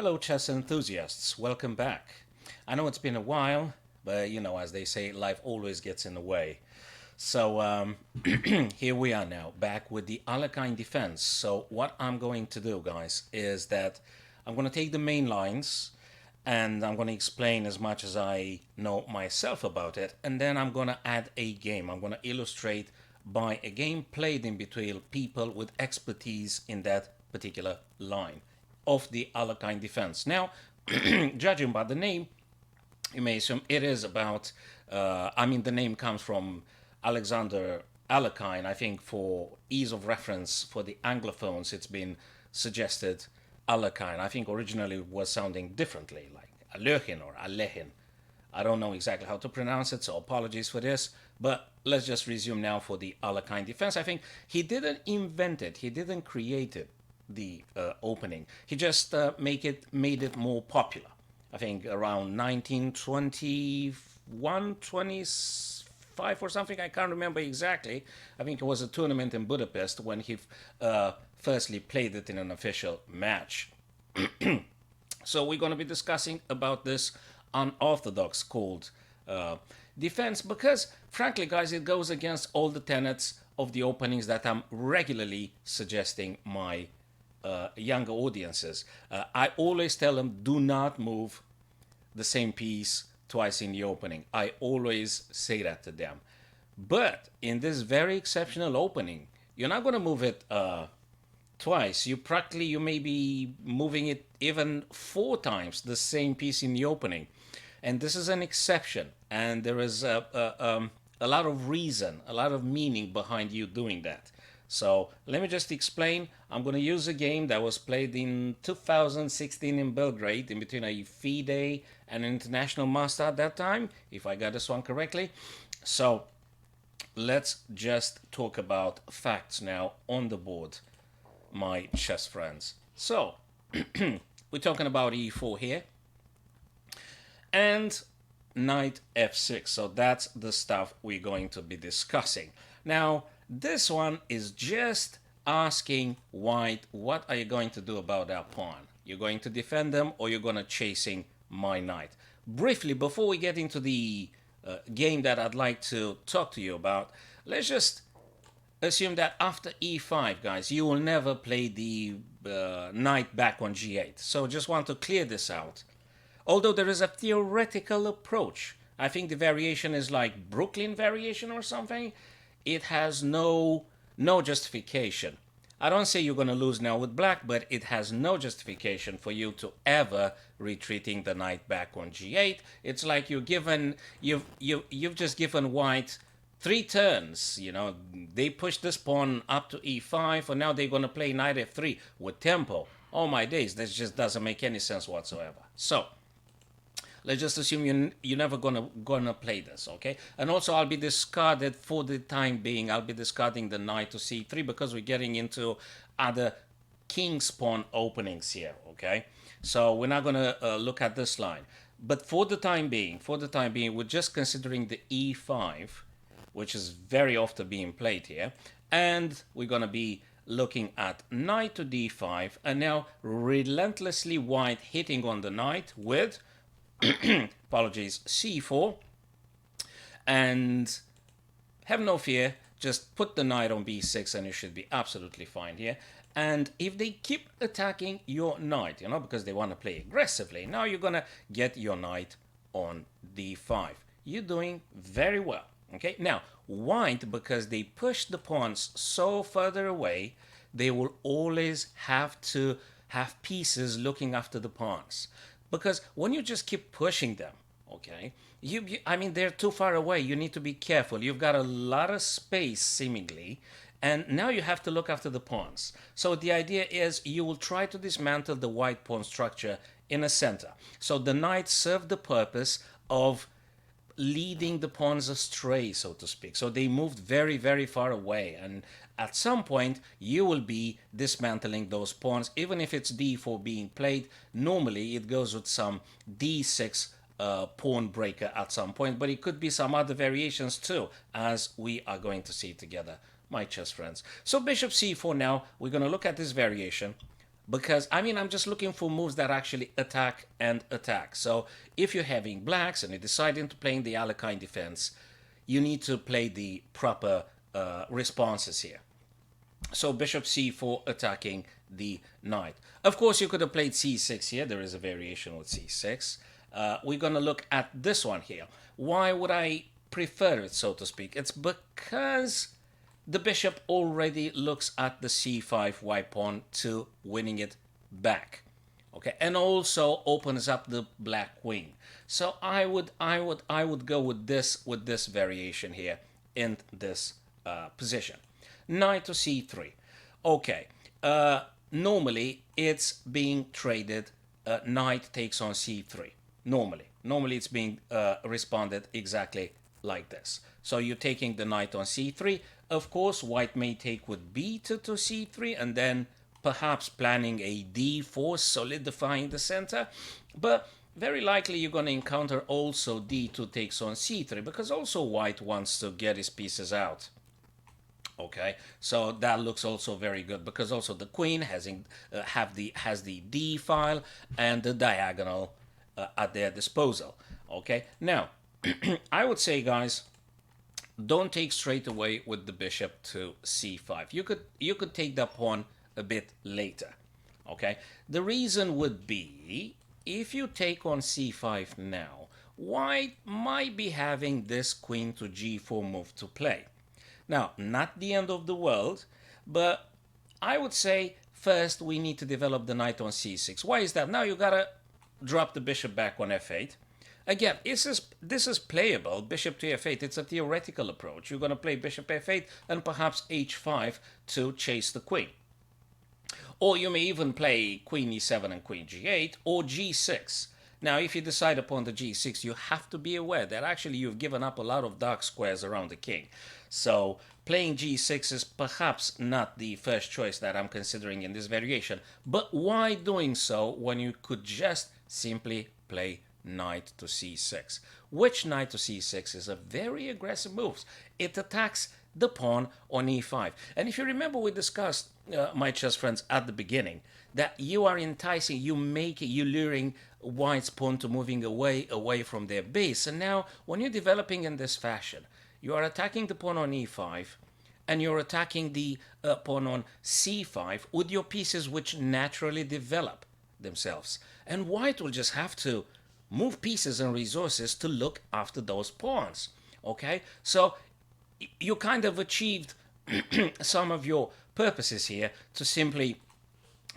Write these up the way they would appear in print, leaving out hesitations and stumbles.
Hello, chess enthusiasts. Welcome back. I know it's been a while, but as they say, life always gets in the way. So here we are now, back with the Alekine defense. So what I'm going to do, guys, is that I'm going to take the main lines and I'm going to explain as much as I know myself about it, and then I'm going to add a game. I'm going to illustrate by a game played in between people with expertise in that particular line of the Alekine defense. Now, judging by the name, you may assume it is about, the name comes from Alexander Alekine. I think for ease of reference for the Anglophones, it's been suggested Alekine. I think originally it was sounding differently, like Alekhine or Alekhine. I don't know exactly how to pronounce it, so apologies for this. But let's just resume now for the Alekine defense. I think he didn't invent it, he didn't create it, the opening. He just made it more popular. I think around 1921, 25 or something. I can't remember exactly. I think it was a tournament in Budapest when he firstly played it in an official match. So we're going to be discussing about this unorthodox called defense because, frankly, guys, it goes against all the tenets of the openings that I'm regularly suggesting my younger audiences. I always tell them, do not move the same piece twice in the opening. I always say that to them. But in this very exceptional opening, you're not going to move it twice. You may be moving it even 4 times the same piece in the opening. And this is an exception. And there is a lot of reason, a lot of meaning behind you doing that. So let me just explain. I'm going to use a game that was played in 2016 in Belgrade, in between a FIDE and an international master at that time, if I got this one correctly. So let's just talk about facts now on the board, my chess friends. So we're talking about e4 here and knight f6. So that's the stuff we're going to be discussing. Now, this one is just asking white, what are you going to do about that pawn? You're going to defend them or you're going to chasing my knight? Briefly, before we get into the game that I'd like to talk to you about, let's just assume that after e5, guys, you will never play the knight back on g8. So just want to clear this out. Although there is a theoretical approach. I think the variation is like Brooklyn variation or something. It has no justification. I don't say you're going to lose now with black, but it has no justification for you to ever retreating the knight back on g8. It's like you've just given white 3 turns. They pushed this pawn up to e5, and now they're going to play knight f3 with tempo. Oh my days, this just doesn't make any sense whatsoever. So let's just assume you're never gonna play this, okay? And also, I'll be discarded for the time being. I'll be discarding the knight to c3 because we're getting into other king's pawn openings here, okay? So we're not gonna look at this line. But for the time being, we're just considering the e5, which is very often being played here, and we're gonna be looking at knight to d5, and now relentlessly white hitting on the knight with apologies, c4, and have no fear, just put the knight on b6 and you should be absolutely fine here. And if they keep attacking your knight, because they want to play aggressively, now you're gonna get your knight on d5. You're doing very well. Okay, now white, because they push the pawns so further away, they will always have to have pieces looking after the pawns. Because when you just keep pushing them, okay, they're too far away. You need to be careful. You've got a lot of space, seemingly, and now you have to look after the pawns. So the idea is you will try to dismantle the white pawn structure in a center. So the knight served the purpose of leading the pawns astray, so to speak. So they moved very, very far away, and at some point you will be dismantling those pawns. Even if it's d4 being played, normally it goes with some d6 pawn breaker at some point, but it could be some other variations too, as we are going to see together, my chess friends. So bishop c4 now, we're going to look at this variation. because I mean, I'm just looking for moves that actually attack and attack. So if you're having blacks and you're deciding to play in the Alekine defense, you need to play the proper responses here. So bishop c4 attacking the knight. Of course, you could have played c6 here. There is a variation with c6. We're going to look at this one here. Why would I prefer it, so to speak? It's because the bishop already looks at the c5 white pawn to winning it back. Okay, and also opens up the black queen. So I would go with this variation here in this position. Knight to c3. Okay, normally it's being traded. Knight takes on c3. Normally it's being responded exactly like this. So you're taking the knight on c3. Of course, white may take with b2 to c3, and then perhaps planning a d4, solidifying the center. But very likely you're going to encounter also d2 takes on c3, because also white wants to get his pieces out. Okay, so that looks also very good, because also the queen has the d file and the diagonal at their disposal. Okay, now I would say, guys, don't take straight away with the bishop to c5. You could take that pawn a bit later. Okay, the reason would be, if you take on c5 now, white might be having this queen to g4 move to play. Now, not the end of the world, but I would say first we need to develop the knight on c6. Why is that? Now you gotta drop the bishop back on f8. Again, this is playable, bishop to f8. It's a theoretical approach. You're going to play bishop f8 and perhaps h5 to chase the queen. Or you may even play queen e7 and queen g8 or g6. Now, if you decide upon the g6, you have to be aware that actually you've given up a lot of dark squares around the king. So playing g6 is perhaps not the first choice that I'm considering in this variation. But why doing so when you could just simply play knight to c6? Which knight to c6 is a very aggressive move. It attacks the pawn on e5. And if you remember, we discussed, my chess friends, at the beginning, that you are enticing, you luring white's pawn to moving away from their base. And now, when you're developing in this fashion, you are attacking the pawn on e5, and you're attacking the pawn on c5 with your pieces which naturally develop themselves. And white will just have to move pieces and resources to look after those pawns. Okay, so you kind of achieved some of your purposes here to simply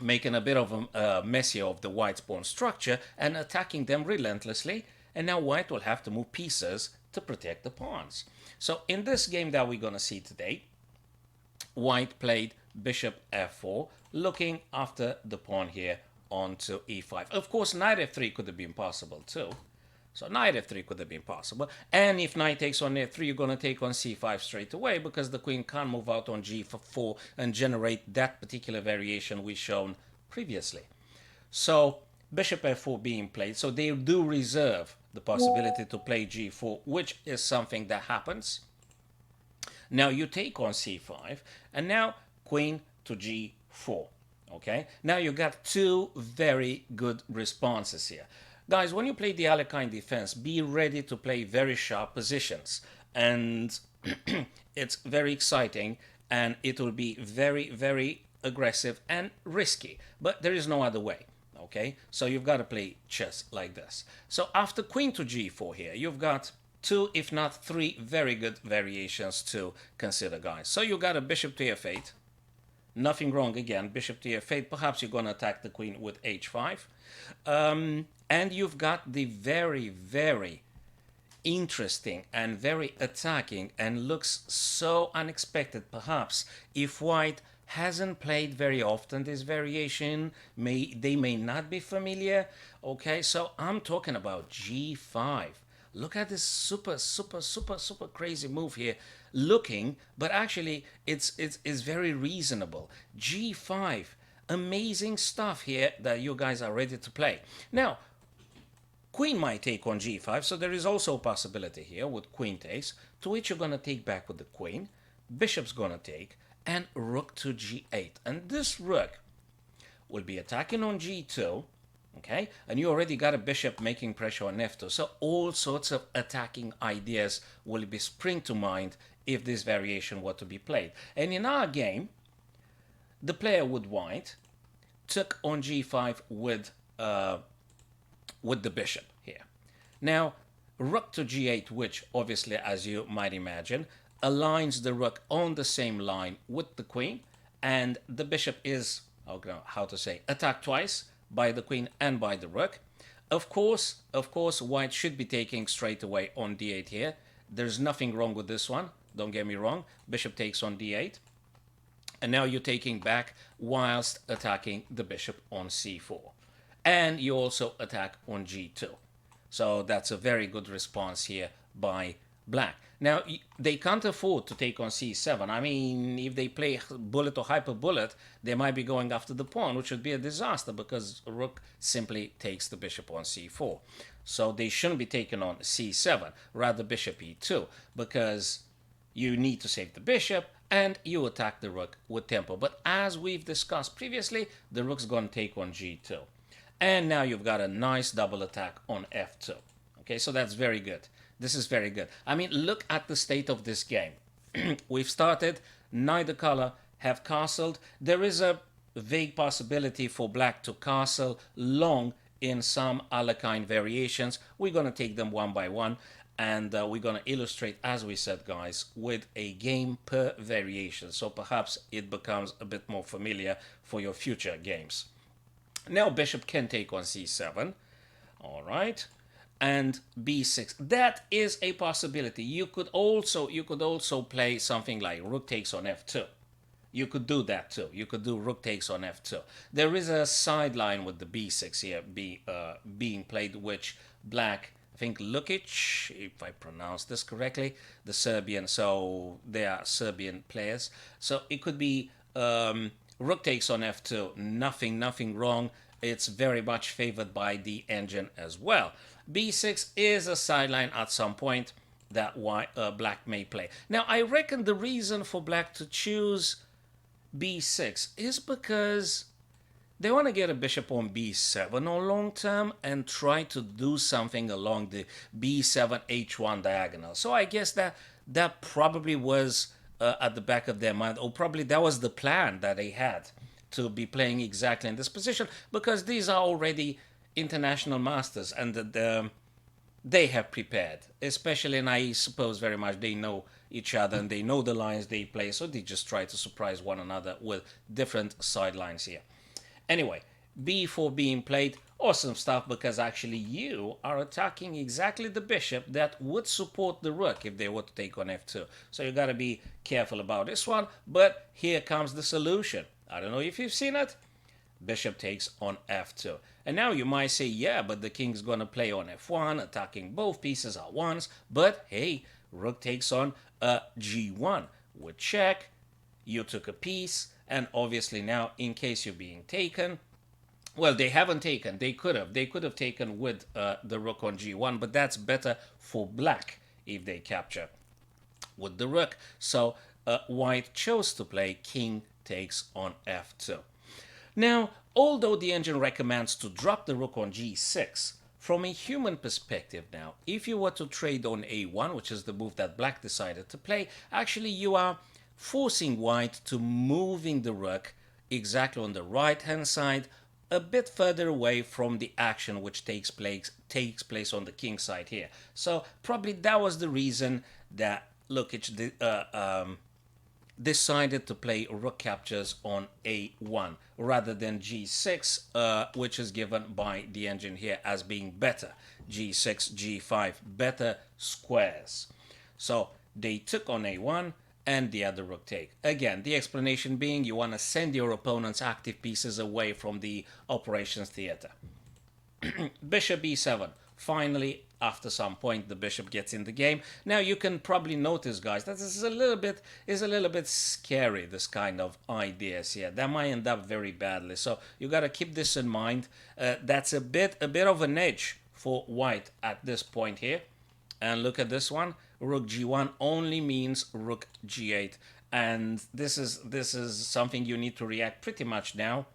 making a bit of a mess here of the white's pawn structure and attacking them relentlessly. And now white will have to move pieces to protect the pawns. So in this game that we're going to see today, white played bishop f4, looking after the pawn here onto e5. Of course, knight f3 could have been possible too. So knight f3 could have been possible. And if knight takes on f3, you're going to take on c5 straight away, because the queen can't move out on g4 and generate that particular variation we shown previously. So bishop f4 being played. So they do reserve the possibility to play g4, which is something that happens. Now you take on c5, and now queen to g4. Okay, now you got two very good responses here. Guys, when you play the Alekhine defense, be ready to play very sharp positions. And it's very exciting, and it will be very, very aggressive and risky. But there is no other way. Okay, so you've got to play chess like this. So after queen to g4 here, you've got two, if not three, very good variations to consider, guys. So you got a bishop to f8. Nothing wrong again, bishop to f8. Perhaps you're going to attack the queen with h5. And you've got the very, very interesting and very attacking, and looks so unexpected, perhaps, if white hasn't played very often this variation. They may not be familiar. Okay, so I'm talking about g5. Look at this super crazy move here. Looking, but actually it's very reasonable. G5, amazing stuff here that you guys are ready to play. Now, queen might take on g5, so there is also a possibility here with queen takes, to which you're going to take back with the queen, bishop's going to take, and rook to g8. And this rook will be attacking on g2, okay? And you already got a bishop making pressure on f2. So all sorts of attacking ideas will be spring to mind if this variation were to be played. And in our game, the player with white took on g5 with the bishop here. Now, rook to g8, which obviously, as you might imagine, aligns the rook on the same line with the queen, and the bishop is, how to say, attacked twice by the queen and by the rook. Of course, white should be taking straight away on d8 here. There's nothing wrong with this one. Don't get me wrong. Bishop takes on d8. And now you're taking back whilst attacking the bishop on c4. And you also attack on g2. So that's a very good response here by black. Now, they can't afford to take on c7. I mean, if they play bullet or hyper bullet, they might be going after the pawn, which would be a disaster because rook simply takes the bishop on c4. So they shouldn't be taking on c7, rather bishop e2, because you need to save the bishop and you attack the rook with tempo. But as we've discussed previously, the rook's going to take on g2. And now you've got a nice double attack on f2. Okay, so that's very good. This is very good. I mean, look at the state of this game. We've started, neither color have castled. There is a vague possibility for black to castle long in some Alekhine variations. We're going to take them one by one. And we're going to illustrate, as we said, guys, with a game per variation. So perhaps it becomes a bit more familiar for your future games. Now bishop can take on c7. All right. And b6. That is a possibility. You could also play something like rook takes on f2. You could do that too. You could do rook takes on f2. There is a sideline with the b6 here being played, which black, I think Lukic, if I pronounce this correctly, the Serbian, so they are Serbian players. So it could be rook takes on f2, nothing wrong. It's very much favored by the engine as well. b6 is a sideline at some point that black may play. Now, I reckon the reason for black to choose b6 is because they want to get a bishop on b7 on long term and try to do something along the b7 h1 diagonal. So I guess that probably was at the back of their mind, or probably that was the plan that they had, to be playing exactly in this position, because these are already international masters and they have prepared, especially, and I suppose very much they know each other and they know the lines they play, so they just try to surprise one another with different sidelines here. Anyway, b4 being played, awesome stuff, because actually you are attacking exactly the bishop that would support the rook if they were to take on f2. So you got to be careful about this one, but here comes the solution. I don't know if you've seen it. Bishop takes on f2. And now you might say, yeah, but the king's going to play on f1, attacking both pieces at once. But hey, rook takes on g1 with check. You took a piece. And obviously now, in case you're being taken, well, they haven't taken. They could have. They could have taken with the rook on g1, but that's better for black if they capture with the rook. So white chose to play king takes on f2. Now, although the engine recommends to drop the rook on g6, from a human perspective now, if you were to trade on a1, which is the move that black decided to play, actually you are forcing white to moving the rook exactly on the right-hand side, a bit further away from the action which takes place on the king side here. So probably that was the reason that Lukic decided to play rook captures on a1 rather than g6, which is given by the engine here as being better. g6, g5, better squares. So they took on a1 and the other rook take. Again, the explanation being you want to send your opponent's active pieces away from the operations theater. Bishop b7. Finally, after some point, the bishop gets in the game. Now you can probably notice, guys, that this is a little bit scary, this kind of ideas here. That might end up very badly. So you got to keep this in mind. That's a bit of an edge for white at this point here. And look at this one. Rook g1 only means rook g8. And this is something you need to react pretty much now.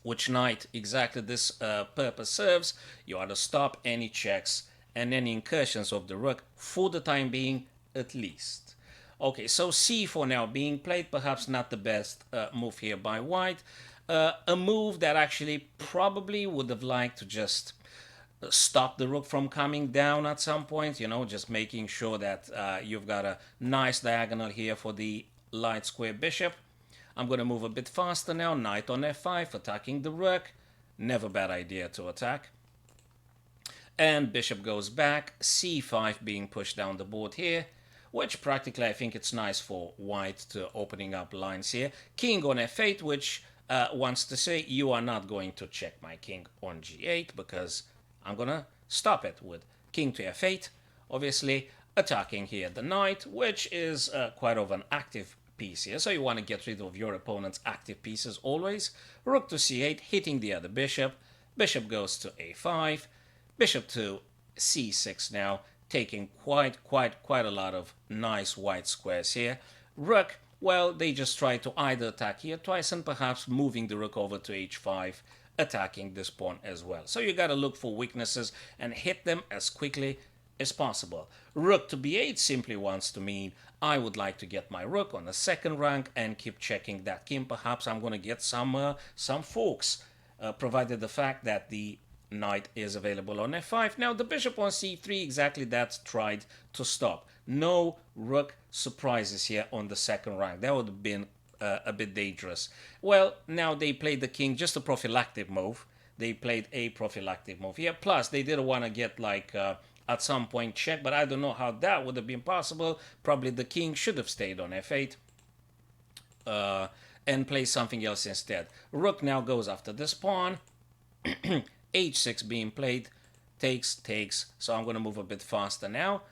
which knight exactly this purpose serves. You are to stop any checks and any incursions of the rook for the time being, at least. Okay, so c4 now being played, perhaps not the best move here by white. A move that actually probably would have liked to just stop the rook from coming down at some point, just making sure that you've got a nice diagonal here for the light square bishop. I'm going to move a bit faster now. Knight on f5, attacking the rook. Never bad idea to attack. And bishop goes back. c5 being pushed down the board here, which practically I think it's nice for white to opening up lines here. King on f8, which wants to say you are not going to check my king on g8 because I'm going to stop it with king to f8. Obviously attacking here the knight, which is quite of an active piece here. So you want to get rid of your opponent's active pieces always. Rook to c8, hitting the other bishop. Bishop goes to a5. Bishop to c6 now, taking quite a lot of nice white squares here. Rook, well, they just try to either attack here twice and perhaps moving the rook over to h5, attacking this pawn as well. So you got to look for weaknesses and hit them as quickly as possible. Rook to b8 simply wants to mean I would like to get my rook on the second rank and keep checking that king. Perhaps I'm going to get some forks, provided the fact that the knight is available on f5. Now the bishop on c3, exactly that's tried to stop. No rook surprises here on the second rank. That would have been a bit dangerous. Well, now they played the king, just a prophylactic move. They played a prophylactic move here. Plus, they didn't want to get like at some point check, but I don't know how that would have been possible. Probably the king should have stayed on f8 and play something else instead. Rook now goes after this pawn. h6 being played, takes. So I'm going to move a bit faster now.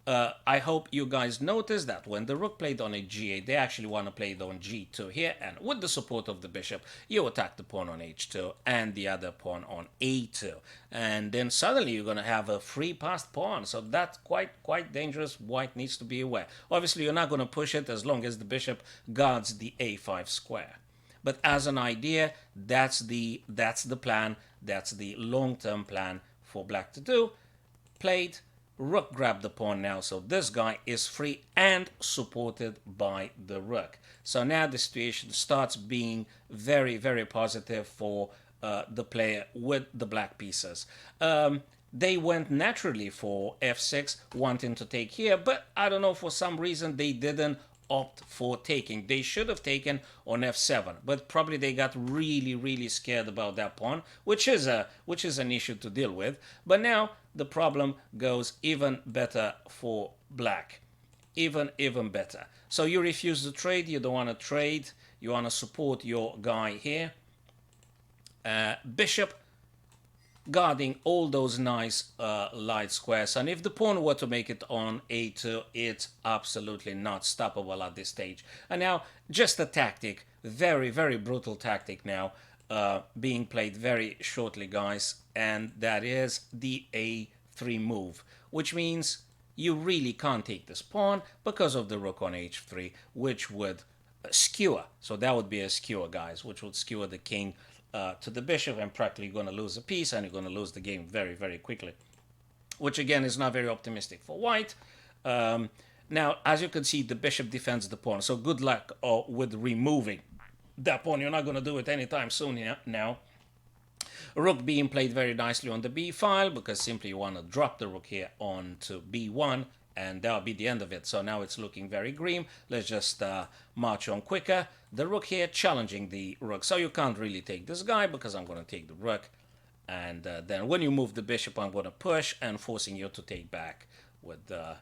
I hope you guys noticed that when the rook played on a g8, they actually want to play it on g2 here, and with the support of the bishop, you attack the pawn on h2 and the other pawn on a2, and then suddenly you're going to have a free passed pawn. So that's quite dangerous. White needs to be aware. Obviously, you're not going to push it as long as the bishop guards the a5 square. But as an idea, that's the plan. That's the long-term plan for black to do. Played. Rook grabbed the pawn now, so this guy is free and supported by the rook. So now the situation starts being very positive for the player with the black pieces. They went naturally for f6, wanting to take here, but I don't know, for some reason they didn't opt for taking. They should have taken on f7, but probably they got really scared about that pawn, which is an issue to deal with. But now the problem goes even better for black, even better. So you refuse to trade. You don't want to trade. You want to support your guy here. Bishop guarding all those nice light squares, and if the pawn were to make it on a2, it's absolutely not stoppable at this stage. And now just a tactic, very brutal tactic now being played very shortly, guys, and that is the a3 move, which means you really can't take this pawn because of the rook on h3, which would skewer. So that would be a skewer, guys, which would skewer the king to the bishop, and practically going to lose a piece, and you're going to lose the game very quickly, which again is not very optimistic for white. Now, as you can see, the bishop defends the pawn, so good luck with removing that pawn. You're not going to do it anytime soon now. Rook being played very nicely on the b file, because simply you want to drop the rook here onto b1, and that'll be the end of it. So now it's looking very grim. Let's just march on quicker. The rook here challenging the rook. So you can't really take this guy because I'm going to take the rook. And then when you move the bishop, I'm going to push and forcing you to take back with the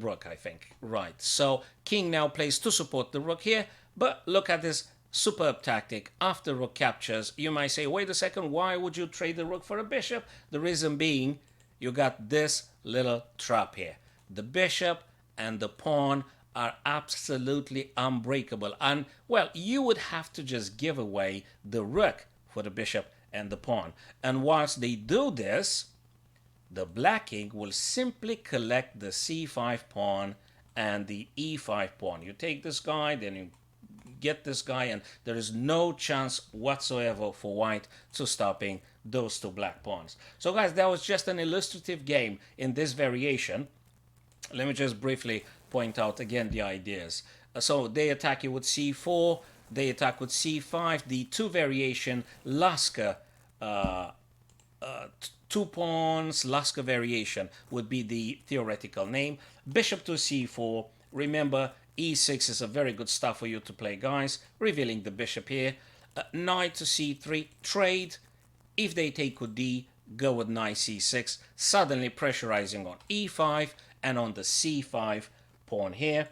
rook, I think. Right. So king now plays to support the rook here. But look at this superb tactic. After rook captures, you might say, wait a second, why would you trade the rook for a bishop? The reason being, you got this little trap here. The bishop and the pawn are absolutely unbreakable. And, well, you would have to just give away the rook for the bishop and the pawn. And once they do this, the black king will simply collect the c5 pawn and the e5 pawn. You take this guy, then you get this guy, and there is no chance whatsoever for white to stopping those two black pawns. So guys, that was just an illustrative game in this variation. Let me just briefly point out again the ideas. So they attack you with c4, they attack with c5. The two variation Lasker, 2 pawns Lasker variation would be the theoretical name. Bishop to c4. Remember, e6 is a very good stuff for you to play, guys. Revealing the bishop here. Knight to c3. Trade. If they take with d, go with knight c6. Suddenly pressurizing on e5 and on the c5 pawn here.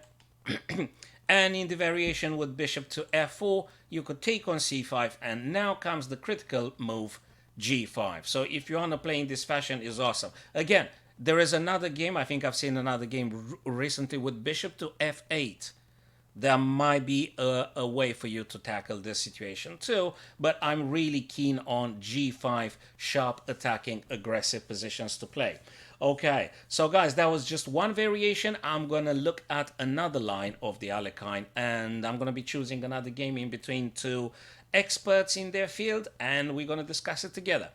And in the variation with bishop to f4, you could take on c5, and now comes the critical move, g5. So if you want to play in this fashion, is awesome. Again, there is another game, I think I've seen another game recently with bishop to f8. There might be a way for you to tackle this situation too, but I'm really keen on g5 sharp attacking aggressive positions to play. Okay, so guys, that was just one variation. I'm gonna look at another line of the Alekhine, and I'm gonna be choosing another game in between two experts in their field, and we're gonna discuss it together.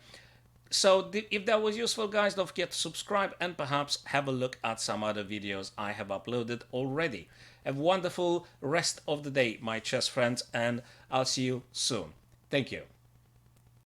So if that was useful, guys, don't forget to subscribe and perhaps have a look at some other videos I have uploaded already. Have a wonderful rest of the day, my chess friends, and I'll see you soon. Thank you.